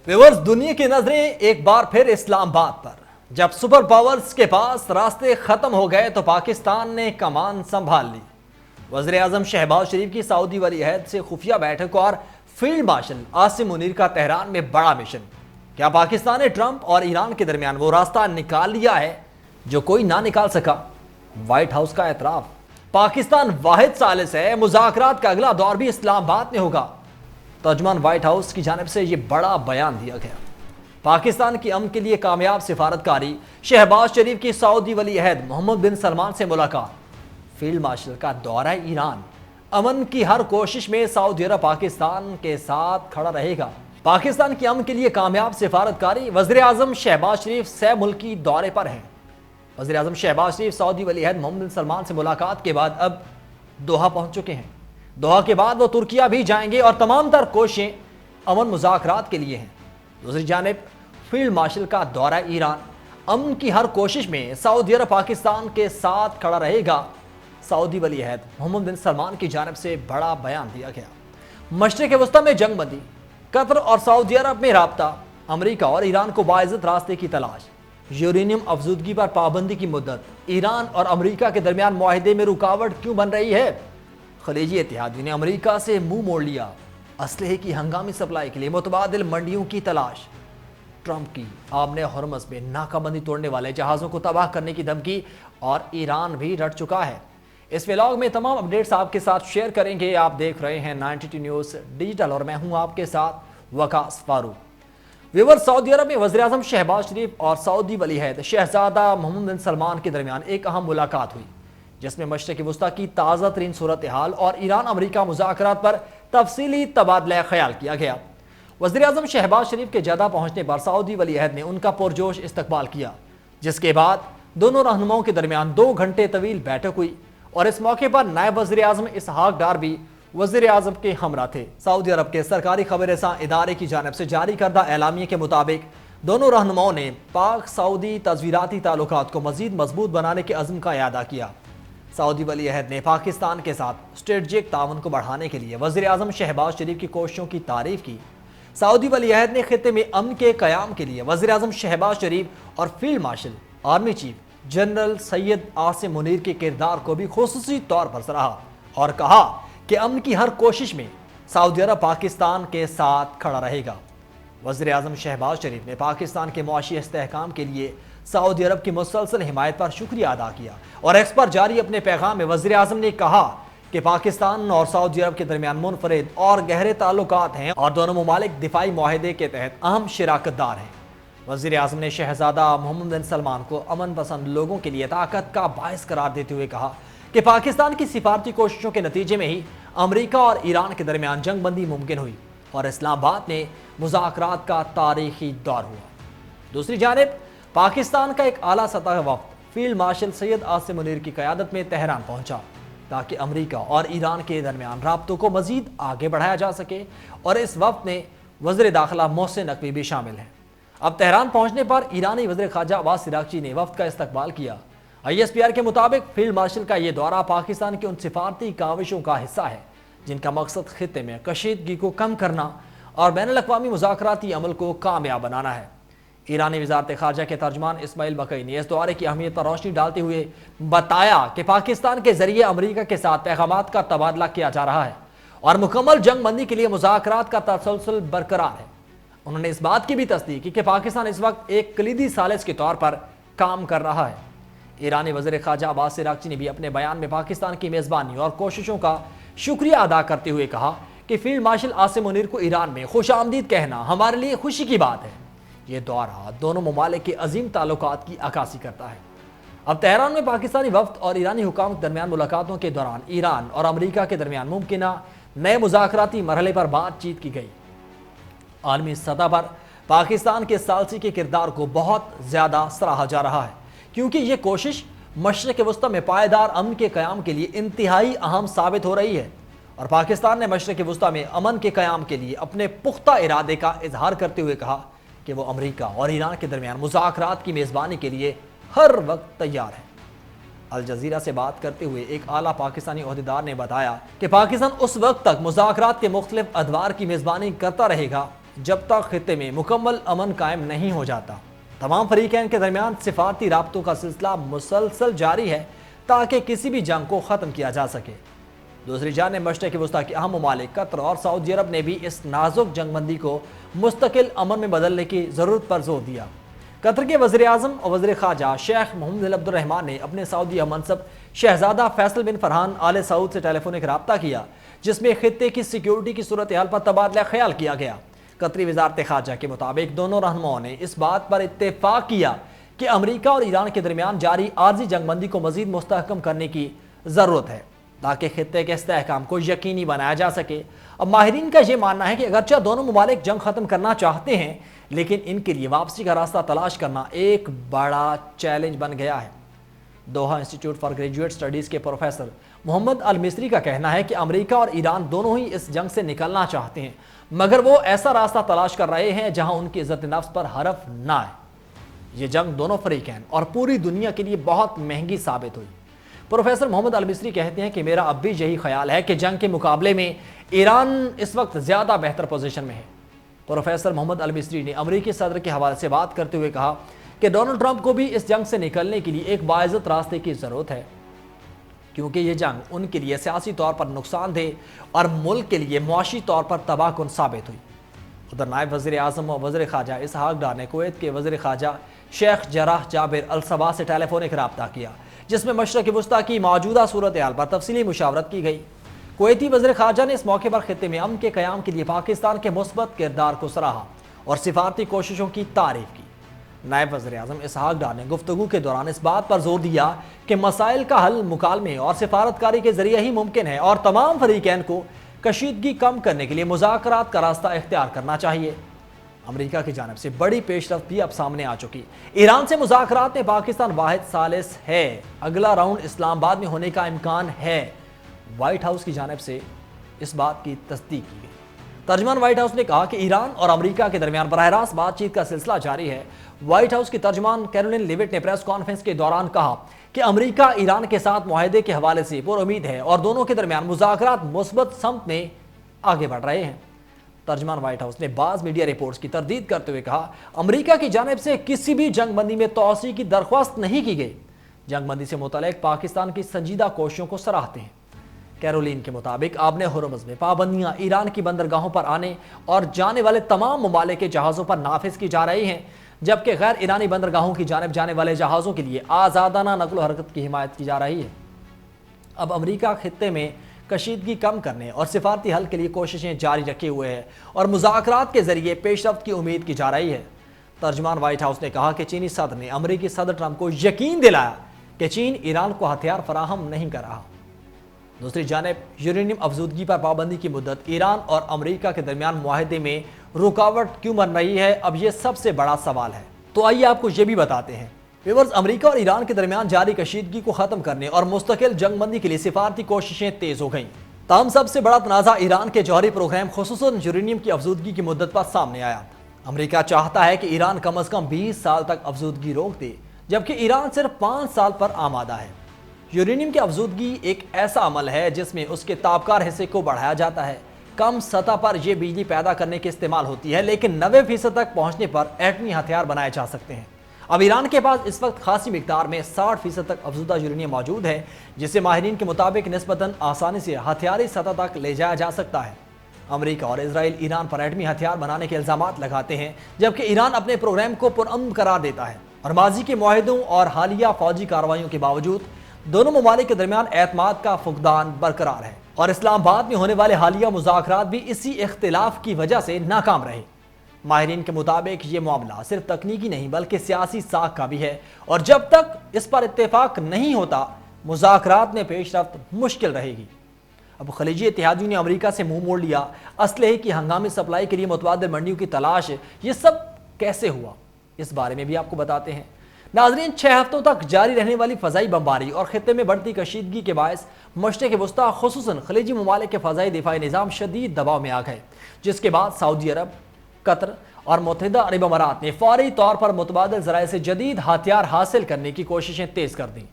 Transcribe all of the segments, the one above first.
Viewers, दुनिया की नजरें एक बार फिर इस्लामाबाद पर। जब सुपर पावर्स के पास रास्ते खत्म हो गए तो पाकिस्तान ने कमान संभाल ली। वज़ीर आज़म शहबाज शरीफ की सऊदी वली अहद से खुफिया बैठक और फील्ड मार्शल आसिम मुनीर का तेहरान में बड़ा मिशन। क्या पाकिस्तान ने ट्रंप और ईरान के दरमियान वो रास्ता निकाल लिया है जो कोई ना निकाल सका? व्हाइट हाउस का एतराफ, पाकिस्तान वाहिद सालिस है, मुज़ाकरात का अगला दौर भी इस्लामाबाद में होगा। तर्जुमान व्हाइट हाउस की जानिब से यह बड़ा बयान दिया गया। पाकिस्तान की अमन के लिए कामयाब सिफारतकारी, शहबाज शरीफ की सऊदी वली अहद मोहम्मद बिन सलमान से मुलाकात, फील्ड मार्शल का दौरा ईरान, अमन की हर कोशिश में सऊदी अरब पाकिस्तान के साथ खड़ा रहेगा। पाकिस्तान की अमन के लिए कामयाब सिफारतकारी, वज़ीर आज़म शहबाज शरीफ सह मुल्की दौरे पर हैं। वज़ीर आज़म शहबाज शरीफ सऊदी वली अहद मोहम्मद बिन सलमान से मुलाकात के बाद अब दोहा पहुंच चुके हैं। दोहा के बाद वो तुर्किया भी जाएंगे और तमाम तर कोशिशें अमन मुज़ाकरात के लिए हैं। दूसरी जानिब फील्ड मार्शल का दौरा ईरान, अमन की हर कोशिश में सऊदी अरब पाकिस्तान के साथ खड़ा रहेगा। सऊदी वली अहद मोहम्मद बिन सलमान की जानिब से बड़ा बयान दिया गया। मशरिक़ वस्ता में जंग बंदी, कतर और सऊदी अरब में राब्ता, अमरीका और ईरान को बाइज़्ज़त रास्ते की तलाश, यूरेनियम अफजूदगी पर पाबंदी की मुद्दत, ईरान और अमरीका के दरमियान मुआहदे में रुकावट क्यों बन रही है? खलीजी इत्तेहादी ने अमरीका से मुंह मोड़ लिया, असलहे की हंगामी सप्लाई के लिए मुतबादिल मंडियों की तलाश, ट्रंप की आबने हरमज़ में नाकाबंदी तोड़ने वाले जहाज़ों को तबाह करने की धमकी, और ईरान भी रट चुका है। इस व्लॉग में तमाम अपडेट्स आपके साथ शेयर करेंगे। आप देख रहे हैं 92 न्यूज़ डिजिटल और मैं हूं आपके साथ वकास फारूक। व्यूअर्स, सऊदी अरब में वज़ीर आज़म शहबाज शरीफ और सऊदी वली अहद शहजादा मोहम्मद बिन सलमान के दरमियान एक अहम मुलाकात हुई, जिसमें मशरिक़ वस्ता की ताज़ा तरीन सूरत हाल और ईरान अमरीका मुज़ाकरात पर तफसीली तबादला ख्याल किया गया। वज़ीर आज़म शहबाज शरीफ के जद्दा पहुंचने पर सऊदी वली अहद ने उनका पुरजोश इस्तकबाल किया, जिसके बाद दोनों रहनुमाओं के दरमियान 2 घंटे तवील बैठक हुई और इस मौके पर नायब वज़ीर आज़म इसहाक डार भी वज़ीर आज़म के हमरा थे। सऊदी अरब के सरकारी खबरसां इदारे की जानिब से जारी करदा एलामिया के मुताबिक दोनों रहनुमाओं ने पाक सऊदी तज़वीराती ताल्लुकात को मज़ीद मजबूत बनाने के अज़्म का इयादा किया। सऊदी वली अहद ने पाकिस्तान के साथ स्ट्रेटजिक ताउन को बढ़ाने के लिए वज़ीर आज़म शहबाज शरीफ की कोशिशों की तारीफ की। सऊदी वली अहद ने खित्ते में अमन के क़याम के लिए वज़ीर आज़म शहबाज शरीफ और field marshal army chief general Syed Asim Munir के किरदार को भी खुसूसी तौर पर सराहा और कहा कि अमन की हर कोशिश में सऊदी अरब पाकिस्तान के साथ खड़ा रहेगा। वज़ीर आज़म शहबाज शरीफ ने पाकिस्तान के मुआशी इस्तेहकाम के लिए सऊदी अरब की मुसलसल हिमायत पर शुक्रिया अदा किया और एक्स पर जारी अपने पैगाम में वज़ीर आज़म ने कहा कि पाकिस्तान और सऊदी अरब के दरमियान मुनफरिद और गहरे ताल्लुकात हैं और दोनों ममालिक दिफाई मुआहदे के तहत अहम शिराकतदार हैं। वज़ीर आज़म ने शहजादा मोहम्मद बिन सलमान को अमन पसंद लोगों के लिए ताकत का बायस करार देते हुए कहा कि पाकिस्तान की सिफारती कोशिशों के नतीजे में ही अमरीका और ईरान के दरमियान जंग बंदी मुमकिन हुई और इस्लामाबाद में मुज़ाकरात का तारीखी दौर हुआ। दूसरी जानिब पाकिस्तान का एक आला सतह वफ़द फील्ड मार्शल सैयद आसिम मुनीर की क़यादत में तेहरान पहुंचा ताकि अमरीका और ईरान के दरमियान राब्तों को मज़ीद आगे बढ़ाया जा सके, और इस वफ़द में वज़ीर दाखिला मोहसिन नकवी भी शामिल हैं। अब तेहरान पहुंचने पर ईरानी वज़ीर ख़ारजा अब्बास इराक़ची ने वफ़द का इस्तकबाल किया। ISPR के मुताबिक फील्ड मार्शल का ये दौरा पाकिस्तान की उन सिफारती काविशों का हिस्सा है जिनका मकसद खित्ते में कशीदगी को कम करना और बैनुल-अक़वामी मुज़ाकराती अमल को कामयाब बनाना है। ईरानी वज़ारत ख़ारजा के तर्जुमान इस्माइल बकई ने इस दौरे की अहमियत पर रोशनी डालते हुए बताया कि पाकिस्तान के जरिए अमरीका के साथ पैगामात का तबादला किया जा रहा है और मुकम्मल जंग बंदी के लिए मुज़ाकरात का तसलसल बरकरार है। उन्होंने इस बात की भी तस्दीक की कि पाकिस्तान इस वक्त एक कलीदी सालिस के तौर पर काम कर रहा है। ईरानी वज़ीर ख़ारजा अब्बास इराक़ची ने भी अपने बयान में पाकिस्तान की मेज़बानी और कोशिशों का शुक्रिया अदा करते हुए कहा कि फील्ड मार्शल आसिम मुनीर को ईरान में खुशामदीद कहना हमारे लिए खुशी की बात है। ये दौरा दोनों ममालिक के अजीम ताल्लुकात की अक्कासी करता है। अब तेहरान में पाकिस्तानी वफ़द और ईरानी हुकाम के दरमियान मुलाकातों के दौरान ईरान और अमरीका के दरमियान मुमकिना नए मुज़ाकराती मरहले पर बातचीत की गई। आलमी सतह पर पाकिस्तान के सालसी के किरदार को बहुत ज़्यादा सराहा जा रहा है, क्योंकि ये कोशिश मशरिक़ वस्ता में पायदार अमन के क़याम के लिए इंतहाई अहम साबित हो रही है और पाकिस्तान ने मशरिक़ वस्ता में अमन के क़याम के लिए अपने पुख्ता इरादे का इजहार करते हुए कहा कि वो अमरीका और ईरान के दरमियान मुज़ाकरात की मेज़बानी के लिए हर वक्त तैयार है। अल जज़ीरा से बात करते हुए एक आला पाकिस्तानी ओहदेदार ने बताया कि पाकिस्तान उस वक्त तक मुज़ाकरात के मुख्तलिफ अदवार की मेज़बानी करता रहेगा جب تک خطے میں مکمل امن قائم نہیں ہو جاتا۔ تمام فریقین کے درمیان سفارتی رابطوں کا سلسلہ مسلسل جاری ہے تاکہ کسی بھی جنگ کو ختم کیا جا سکے۔ دوسری جانب مشرق وسطیٰ کے اہم ممالک قطر اور سعودی عرب نے بھی اس نازک جنگ بندی کو مستقل امن میں بدلنے کی ضرورت پر زور دیا۔ قطر کے وزیر اعظم اور وزیر خارجہ شیخ محمد بن عبد الرحمن نے اپنے سعودی ہم منصب شہزادہ فیصل بن فرحان آل سعود سے ٹیلی فونک رابطہ کیا، جس میں خطے کی سیکیورٹی کی صورتحال پر تبادلہ خیال کیا گیا۔ قطری وزارت خارجہ کے مطابق دونوں رہنماؤں نے اس بات پر اتفاق کیا کہ امریکہ اور ایران کے درمیان جاری عارضی جنگ بندی کو مزید مستحکم کرنے کی ضرورت ہے تاکہ خطے کے استحکام کو یقینی بنایا جا سکے۔ اب ماہرین کا یہ ماننا ہے کہ اگرچہ دونوں ممالک جنگ ختم کرنا چاہتے ہیں، لیکن ان کے لیے واپسی کا راستہ تلاش کرنا ایک بڑا چیلنج بن گیا ہے۔ Doha institute for graduate studies کے پروفیسر محمد المصری کا کہنا ہے کہ امریکہ اور ایران دونوں ہی اس جنگ سے نکلنا چاہتے ہیں، مگر وہ ایسا راستہ تلاش کر رہے ہیں جہاں ان کی عزت نفس پر حرف نہ آئے۔ یہ جنگ دونوں فریقین اور پوری دنیا کے لیے بہت مہنگی ثابت ہوئی۔ پروفیسر محمد المصری کہتے ہیں کہ میرا اب بھی یہی خیال ہے کہ جنگ کے مقابلے میں ایران اس وقت زیادہ بہتر پوزیشن میں ہے۔ پروفیسر محمد المصری نے امریکی صدر کے حوالے سے بات کرتے ہوئے کہا کہ ڈونلڈ ٹرمپ کو بھی اس جنگ سے نکلنے کے لیے ایک باعزت راستے کی ضرورت ہے، کیونکہ یہ جنگ ان کے لیے سیاسی طور پر نقصان دہ اور ملک کے لیے معاشی طور پر تباہ کن ثابت ہوئی۔ ادھر نائب وزیر اعظم اور وزیر خارجہ اسحاق ڈار نے کویت کے وزیر خارجہ شیخ جراح جابر الصباح سے ٹیلی فونک رابطہ کیا، جس میں مشرق وسطیٰ کی موجودہ صورتحال پر تفصیلی مشاورت کی گئی۔ کویتی وزیر خارجہ نے اس موقع پر خطے میں امن کے قیام کے لیے پاکستان کے مثبت کردار کو سراہا اور سفارتی کوششوں کی تعریف کی۔ نائب وزیر اعظم اسحاق ڈار نے گفتگو کے دوران اس بات پر زور دیا کہ مسائل کا حل مکالمے اور سفارتکاری کے ذریعے ہی ممکن ہے اور تمام فریقین کو کشیدگی کم کرنے کے لیے مذاکرات کا راستہ اختیار کرنا چاہیے۔ امریکہ کی جانب سے بڑی پیش رفت بھی اب سامنے آ چکی۔ ایران سے مذاکرات میں پاکستان واحد ثالث ہے، اگلا راؤنڈ اسلام آباد میں ہونے کا امکان ہے۔ وائٹ ہاؤس کی جانب سے اس بات کی تصدیق کی گئی۔ ترجمان وائٹ ہاؤس نے کہا کہ ایران اور امریکہ کے درمیان براہ راست بات چیت کا سلسلہ جاری ہے۔ وائٹ ہاؤس کی ترجمان کیرولین لیوٹ نے پریس کانفرنس کے دوران کہا کہ امریکہ ایران کے ساتھ معاہدے کے حوالے سے پر امید ہے اور دونوں کے درمیان مذاکرات مثبت سمت میں آگے بڑھ رہے ہیں۔ ترجمان وائٹ ہاؤس نے بعض میڈیا رپورٹس کی تردید کرتے ہوئے کہا امریکہ کی جانب سے کسی بھی جنگ بندی میں توسیع کی درخواست نہیں کی گئی۔ جنگ بندی سے متعلق پاکستان کی سنجیدہ کوششوں کو سراہتے ہیں۔ کیرولین کے مطابق آبن ہرمز میں پابندیاں ایران کی بندرگاہوں پر آنے اور جانے والے تمام ممالک کے جہازوں پر نافذ کی جا رہی ہیں، جبکہ غیر ایرانی بندرگاہوں کی جانب جانے والے جہازوں کے لیے آزادانہ نقل و حرکت کی حمایت کی جا رہی ہے۔ اب امریکہ خطے میں کشیدگی کم کرنے اور سفارتی حل کے لیے کوششیں جاری رکھے ہوئے ہے اور مذاکرات کے ذریعے پیش رفت کی امید کی جا رہی ہے۔ ترجمان وائٹ ہاؤس نے کہا کہ چینی صدر نے امریکی صدر ٹرمپ کو یقین دلایا کہ چین ایران کو ہتھیار فراہم نہیں کر رہا۔ دوسری جانب یورینیم افزودگی پر پابندی کی مدت ایران اور امریکہ کے درمیان معاہدے میں رکاوٹ کیوں بن رہی ہے، اب یہ سب سے بڑا سوال ہے۔ تو آئیے آپ کو یہ بھی بتاتے ہیں۔ ویورز، امریکہ اور ایران کے درمیان جاری کشیدگی کو ختم کرنے اور مستقل جنگ بندی کے لیے سفارتی کوششیں تیز ہو گئیں۔ تاہم سب سے بڑا تنازع ایران کے جوہری پروگرام خصوصاً یورینیم کی افزودگی کی مدت پر سامنے آیا۔ امریکہ چاہتا ہے کہ ایران کم از کم 20 سال تک افزودگی روک دے، جبکہ ایران صرف 5 سال پر آمادہ ہے۔ یورینیم کی افزودگی ایک ایسا عمل ہے جس میں اس کے تابکار حصے کو بڑھایا جاتا ہے۔ کم سطح پر یہ بجلی پیدا کرنے کے استعمال ہوتی ہے، لیکن 90% تک پہنچنے پر ایٹمی ہتھیار بنائے جا سکتے ہیں۔ اب ایران کے پاس اس وقت خاصی مقدار میں 60% تک افزودہ یورینیم موجود ہے، جسے ماہرین کے مطابق نسبتاً آسانی سے ہتھیاری سطح تک لے جایا جا سکتا ہے۔ امریکہ اور اسرائیل ایران پر ایٹمی ہتھیار بنانے کے الزامات لگاتے ہیں، جبکہ ایران اپنے پروگرام کو پرامن قرار دیتا ہے اور ماضی کے معاہدوں اور حالیہ فوجی کارروائیوں کے باوجود دونوں ممالک کے درمیان اعتماد کا فقدان برقرار ہے اور اسلام آباد میں ہونے والے حالیہ مذاکرات بھی اسی اختلاف کی وجہ سے ناکام رہے۔ ماہرین کے مطابق یہ معاملہ صرف تکنیکی نہیں بلکہ سیاسی ساکھ کا بھی ہے، اور جب تک اس پر اتفاق نہیں ہوتا مذاکرات میں پیش رفت مشکل رہے گی۔ اب خلیجی اتحادیوں نے امریکہ سے منہ موڑ لیا، اسلحے کی ہنگامی سپلائی کے لیے متبادل منڈیوں کی تلاش، یہ سب کیسے ہوا، اس بارے میں بھی آپ کو بتاتے ہیں۔ ناظرین، 6 ہفتوں تک جاری رہنے والی فضائی بمباری اور خطے میں بڑھتی کشیدگی کے باعث مشرق وسطیٰ خصوصاً خلیجی ممالک کے فضائی دفاعی نظام شدید دباؤ میں آ گئے، جس کے بعد سعودی عرب، قطر اور متحدہ عرب امارات نے فوری طور پر متبادل ذرائع سے جدید ہتھیار حاصل کرنے کی کوششیں تیز کر دیں۔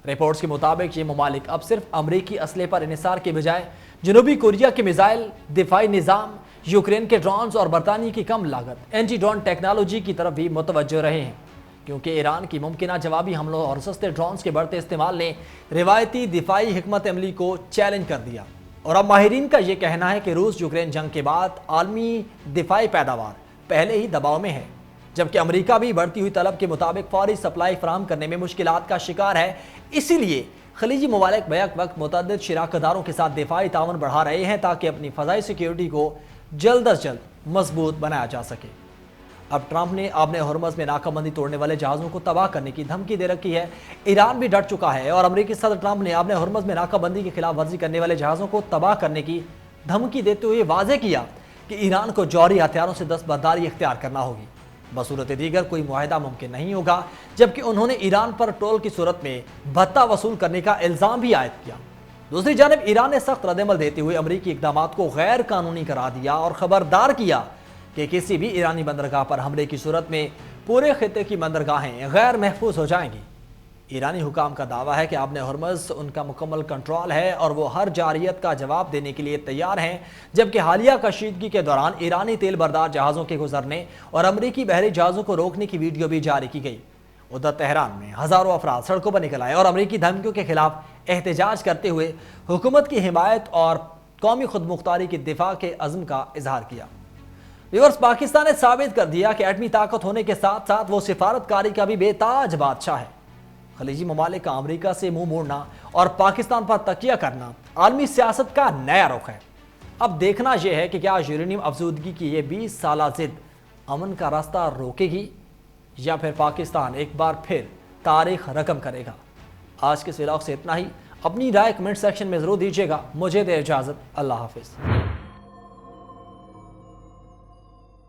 رپورٹس کے مطابق یہ ممالک اب صرف امریکی اسلحے پر انحصار کے بجائے جنوبی کوریا کے میزائل دفاعی نظام، यूक्रेन के ड्रोन्स और बरतानिया की कम लागत एंटी ड्रोन टेक्नोलॉजी की तरफ भी मुतवज्जो रहे हैं, क्योंकि ईरान की मुमकिना जवाबी हमलों और सस्ते ड्रोन्स के बढ़ते इस्तेमाल ने रिवायती दिफाई हिकमत अमली को चैलेंज कर दिया। और अब माहिरीन का ये कहना है कि रूस यूक्रेन जंग के बाद आलमी दिफाई पैदावार पहले ही दबाव में है, जबकि अमेरिका भी बढ़ती हुई तलब के मुताबिक फौरी सप्लाई फराहम करने में मुश्किलात का शिकार है। इसीलिए खलीजी ममालिक बैक वक्त मुतअद्दिद शराकतदारों के साथ दिफाई तावन बढ़ा रहे हैं ताकि अपनी फ़ज़ाई सिक्योरिटी को जल्द अज जल्द मजबूत बनाया जा सके। अब ट्रंप ने आबने हरमज़ में नाकाबंदी तोड़ने वाले जहाज़ों को तबाह करने की धमकी दे रखी है। ईरान भी डट चुका है और अमेरिकी सदर ट्रंप ने आबने हरमज़ में नाकाबंदी की खिलाफ वर्जी करने वाले जहाज़ों को तबाह करने की धमकी देते हुए वाज़ेह किया कि ईरान को जौहरी हथियारों से दस्तबरदारी इख्तियार करना होगी, बसूरत दीगर कोई मुआहदा मुमकिन नहीं होगा। जबकि उन्होंने ईरान पर टोल की सूरत में भत्ता वसूल करने का इल्ज़ाम भी आयद किया। दूसरी जानब ईरान ने सख्त रद्दमल देते हुए अमरीकी इक़दामात को गैर कानूनी करार दिया और ख़बरदार किया कि किसी भी ईरानी बंदरगाह पर हमले की सूरत में पूरे खित्ते की बंदरगाहें गैर महफूज हो जाएंगी। ईरानी हुकाम का दावा है कि आबने हरमज़ उनका मुकम्मल कंट्रोल है और वो हर जारियत का जवाब देने के लिए तैयार हैं, जबकि हालिया कशीदगी के दौरान ईरानी तेल बरदार जहाज़ों के गुजरने और अमरीकी बहरी जहाज़ों को रोकने की वीडियो भी जारी की गई। उधर तेहरान में हज़ारों अफराद सड़कों पर निकल आए और अमरीकी धमकियों के खिलाफ एहतजाज करते हुए हुकूमत की हिमायत और कौमी खुदमुख्तारी की दिफा के अज़्म का इजहार किया। व्यूअर्स, पाकिस्तान ने साबित कर दिया कि एटमी ताकत होने के साथ साथ वो सिफारतकारी का भी बेताज बादशाह है। खलीजी ममालिक का अमरीका से मुंह मोड़ना और पाकिस्तान पर तकिया करना आलमी सियासत का नया रुख है। अब देखना यह है कि क्या यूरेनियम अफजूदगी की ये 20 साला जिद अमन का रास्ता रोकेगी या फिर पाकिस्तान एक बार फिर तारीख रकम करेगा। आज के इस व्लॉग से इतना ही। अपनी राय कमेंट सेक्शन में जरूर दीजिएगा। मुझे दे इजाजत। अल्लाह हाफिज।